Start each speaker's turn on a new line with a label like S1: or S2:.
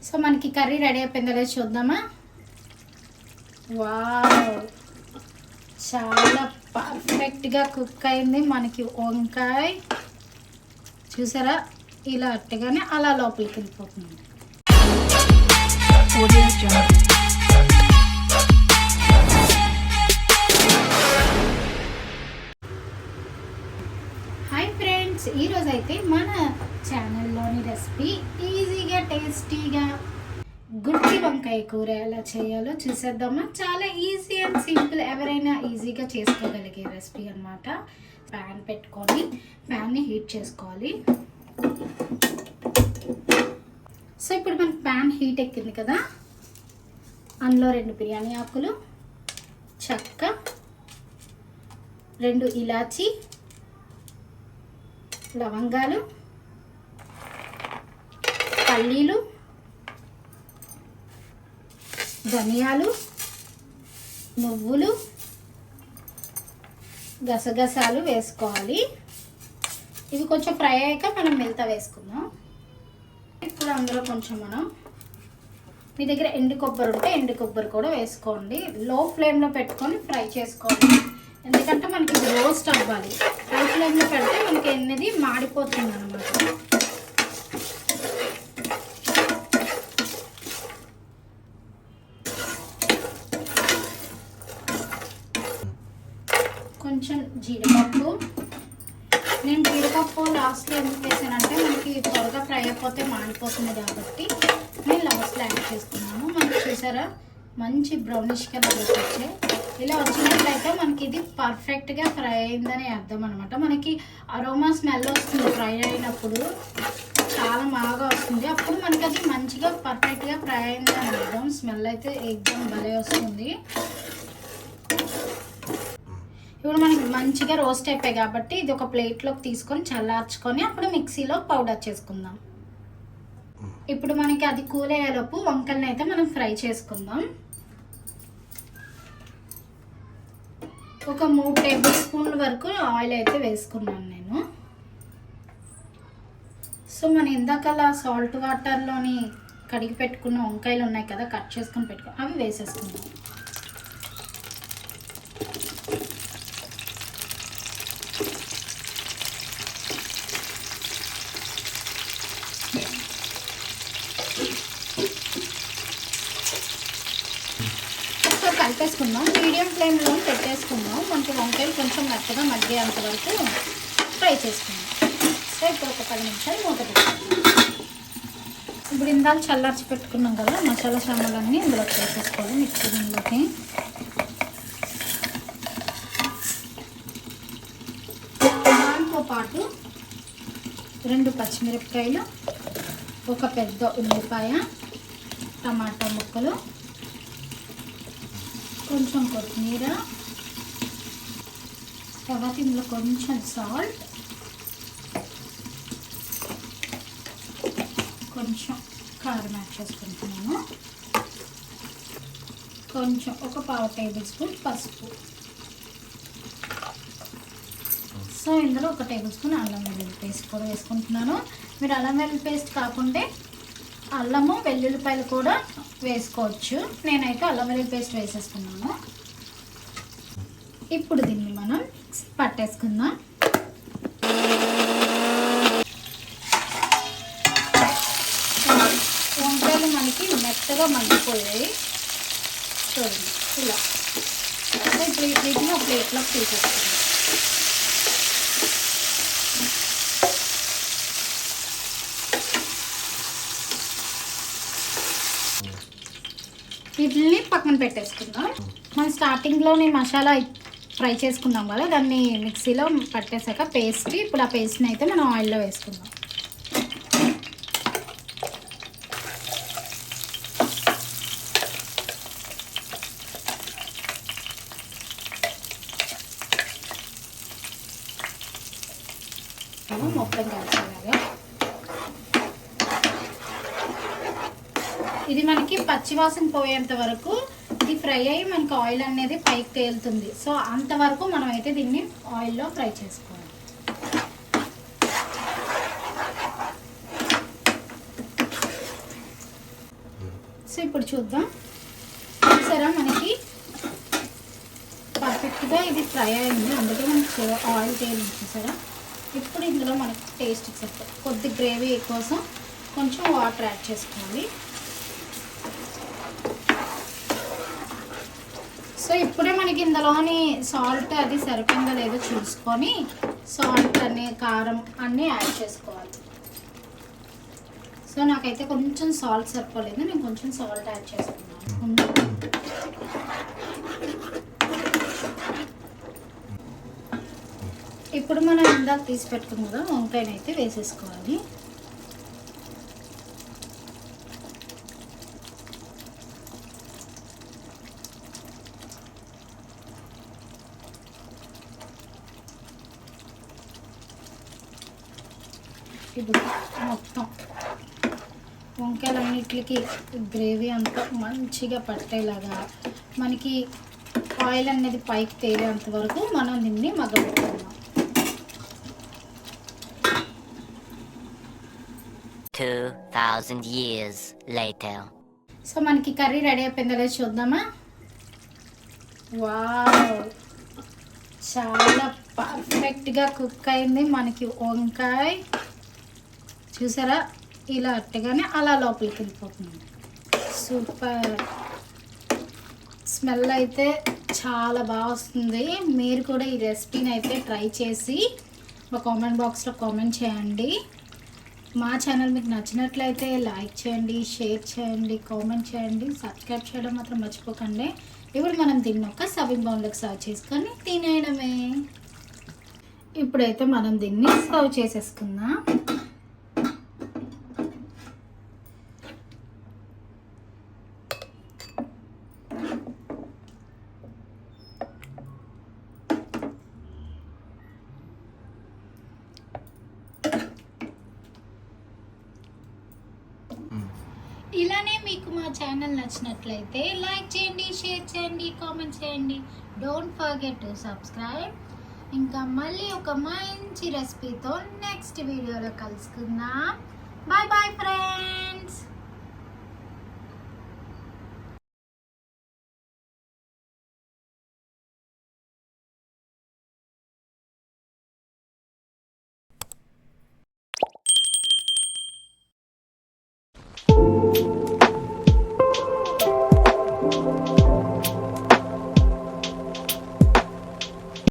S1: So మనకి curry ready అయిపోయిందో లేదో చూద్దామా. వావ్, చాలా పర్ఫెక్ట్గా కుక్ అయింది మనకి వంకాయ. చూసారా, ఇలా అట్టగానే అలా లోపలికి వెళ్ళిపోతుంది. హాయ్ ఫ్రెండ్స్, ఈరోజు అయితే మన ఛానల్లోని రెసిపీ ఈజీగా టేస్టీగా గుత్తి వంకాయ కూర ఎలా చేయాలో చూసేద్దామా. చాలా ఈజీ అండ్ సింపుల్, ఎవరైనా ఈజీగా చేసుకోగలిగే రెసిపీ అన్నమాట. ప్యాన్ పెట్టుకొని ప్యాన్ని హీట్ చేసుకోవాలి. సో ఇప్పుడు మనకి ప్యాన్ హీట్ ఎక్కింది కదా, అందులో 2 బిర్యానీ ఆకులు, చెక్క, 2 ఇలాచీ, లవంగాలు, పల్లీలు, ధనియాలు, నువ్వులు, గసగసాలు వేసుకోవాలి. ఇవి కొంచెం ఫ్రై అయ్యాక మనం మిగతా వేసుకుందాం. ఇప్పుడు అందులో కొంచెం మీ దగ్గర ఎండు కొబ్బరి ఉంటే ఎండు కొబ్బరి కూడా వేసుకోండి. లో ఫ్లేమ్లో పెట్టుకొని ఫ్రై చేసుకోండి, ఎందుకంటే మనకి ఇది రోస్ట్ అవ్వాలి. హై ఫ్లేమ్లో పెడితే మనకి ఎన్నది మాడిపోతుంది అన్నమాట. కొంచెం జీడిపప్పు, నేను జీడిపప్పు లాస్ట్లో ఎందుకు వేసానంటే మనకి త్వరగా ఫ్రై అయిపోతే మాడిపోతుంది కాబట్టి నేను లాస్ట్లో యాడ్ చేసుకున్నాను. మనకి చూసారా మంచి బ్రౌనిష్ కలర్ వచ్చాయి. ఇలా వచ్చినట్లయితే మనకి ఇది పర్ఫెక్ట్గా ఫ్రై అయిందని అర్థం అనమాట. మనకి అరోమా స్మెల్ వస్తుంది ఫ్రై అయినప్పుడు, చాలా బాగా వస్తుంది. అప్పుడు మనకి అది మంచిగా పర్ఫెక్ట్గా ఫ్రై అయిందని అర్థం. స్మెల్ అయితే ఎగ్జామ్ భలే వస్తుంది. ఇప్పుడు మనకి మంచిగా రోస్ట్ అయిపోయాయి కాబట్టి ఇది ఒక ప్లేట్లోకి తీసుకొని చల్లార్చుకొని అప్పుడు మిక్సీలో పౌడర్ చేసుకుందాం. ఇప్పుడు మనకి అది కూల్ అయ్యేలోపు వంకాయలను అయితే మనం ఫ్రై చేసుకుందాం. ఒక 3 టేబుల్ స్పూన్ల వరకు ఆయిల్ అయితే వేసుకున్నాను నేను. సో మనం ఇందాకలా సాల్ట్ వాటర్లోని కడిగి పెట్టుకున్న వంకాయలు ఉన్నాయి కదా, కట్ చేసుకొని పెట్టుకుని అవి వేసేసుకుందాం. కలిపేసుకుందాం. మీడియం ఫ్లేమ్లో పెట్టేసుకుందాం. మనకి వంకాయలు కొంచెం మెత్తగా మగ్గేంత వరకు ఫ్రై చేసుకుందాం. సో ఇప్పుడు ఒక 10 నిమిషాలు మూత పెట్టుకుందాం. ఇప్పుడు ఇందాక చల్లార్చి పెట్టుకున్నాం కదా మసాలా సామాన్లన్నీ ఇందులోకి వేసేసుకోవాలి. మిక్సీ గిన్నెలోకి దాంతో పాటు 2 పచ్చిమిరపకాయలు, ఒక పెద్ద ఉల్లిపాయ, టమాటా ముక్కలు, కొంచెం కొత్తిమీర, తర్వాత ఇందులో కొంచెం సాల్ట్, కొంచెం కారం యాడ్ చేసుకుంటున్నాను, కొంచెం ఒక 1/2 టేబుల్ స్పూన్ పసుపు. సో ఇందులో 1 టేబుల్ స్పూన్ అల్లం వెల్లుల్లి పేస్ట్ కూడా వేసుకుంటున్నాను. మీరు అల్లం వెల్లుల్లి పేస్ట్ కాకుంటే అల్లము వెల్లుల్లిపాయలు కూడా వేసుకోవచ్చు. నేనైతే అల్లం వెల్లుల్లి పేస్ట్ వేసేసుకున్నాను. ఇప్పుడు దీన్ని మనం పట్టేసుకుందాం. వంకాయలు మనకి మెత్తగా మగ్గిపోయాయి చూడండి ఇలా. ఇప్పుడు వీటిని ఒక ప్లేట్లోకి తీసేసుకుందాం. వీటిని పక్కన పెట్టేసుకుందాం. మనం స్టార్టింగ్లోని మసాలా ఫ్రై చేసుకున్నాం కదా, దాన్ని మిక్సీలో పట్టేసాక పేస్ట్. ఇప్పుడు ఆ పేస్ట్ని అయితే మనం ఆయిల్లో వేసుకుందాం. మొత్తం కలిసేలాగా ఇది మనకి పచ్చివాసన పోయేంత వరకు ఇది ఫ్రై అయ్యి మనకి ఆయిల్ అనేది పైకి తేలుతుంది. సో అంతవరకు మనం అయితే దీన్ని ఆయిల్లో ఫ్రై చేసుకోవాలి. సో ఇప్పుడు చూద్దాం. చూసారా మనకి పర్ఫెక్ట్గా ఇది ఫ్రై అయింది, అందుకే మనకి ఆయిల్ తేలింది. చూసారా? ఇప్పుడు ఇందులో మనకి టేస్ట్ సరిపోతుంది. కొద్ది గ్రేవీ కోసం కొంచెం వాటర్ యాడ్ చేసుకోవాలి. సో ఇప్పుడే మనకి ఇందులోని సాల్ట్ అది సరిపోయిందో లేదో చూసుకొని సాల్ట్ అన్ని కారం అన్నీ యాడ్ చేసుకోవాలి. సో నాకైతే కొంచెం సాల్ట్ సరిపోలేదు, నేను కొంచెం సాల్ట్ యాడ్ చేసుకున్నాను. ఇప్పుడు మనం ఇందాక తీసి పెట్టుకున్నాం కదా వంకాయని అయితే వేసేసుకోవాలి. ఇప్పుడు మొత్తం వంకాయలన్నిటికి గ్రేవీ అంతా మంచిగా పట్టేలాగా మనకి ఆయిల్ అనేది పైకి తేలేంత వరకు మనం దీన్ని మగ్గబెట్టుకుందాం.
S2: 2000 years later.
S1: సో మనకి కర్రీ రెడీ అయిపోయిందో లేదో చూద్దామా? వావ్, చాలా పర్ఫెక్ట్గా కుక్ అయింది మనకి వంకాయ. చూసారా? ఇలా అట్టగానే అలా లోపలికి వెళ్ళిపోతుంది. సూపర్ స్మెల్ అయితే చాలా బాగా వస్తుంది. మీరు కూడా ఈ రెసిపీని అయితే ట్రై చేసి మా కామెంట్ బాక్స్లో కామెంట్ చేయండి. మా ఛానల్ మీకు నచ్చినట్లయితే లైక్ చేయండి, షేర్ చేయండి, కామెంట్ చేయండి, సబ్స్క్రైబ్ చేయడం మాత్రం మర్చిపోకండి. ఇప్పుడు మనం దీన్ని ఒక సర్వింగ్ బౌల్లోకి సర్వ్ చేసుకొని తినేయడమే. ఇప్పుడైతే మనం దీన్ని సర్వ్ చేసేసుకుందాం. ఇలానే మీకు మా ఛానల్ నచ్చినట్లయితే లైక్ చేయండి, షేర్ చేయండి, కామెంట్ చేయండి. Don't forget to subscribe. ఇంకా మళ్ళీ ఒక మంచి రెసిపీతో నెక్స్ట్ వీడియోలో కలుసుకుందాం. Bye bye friends.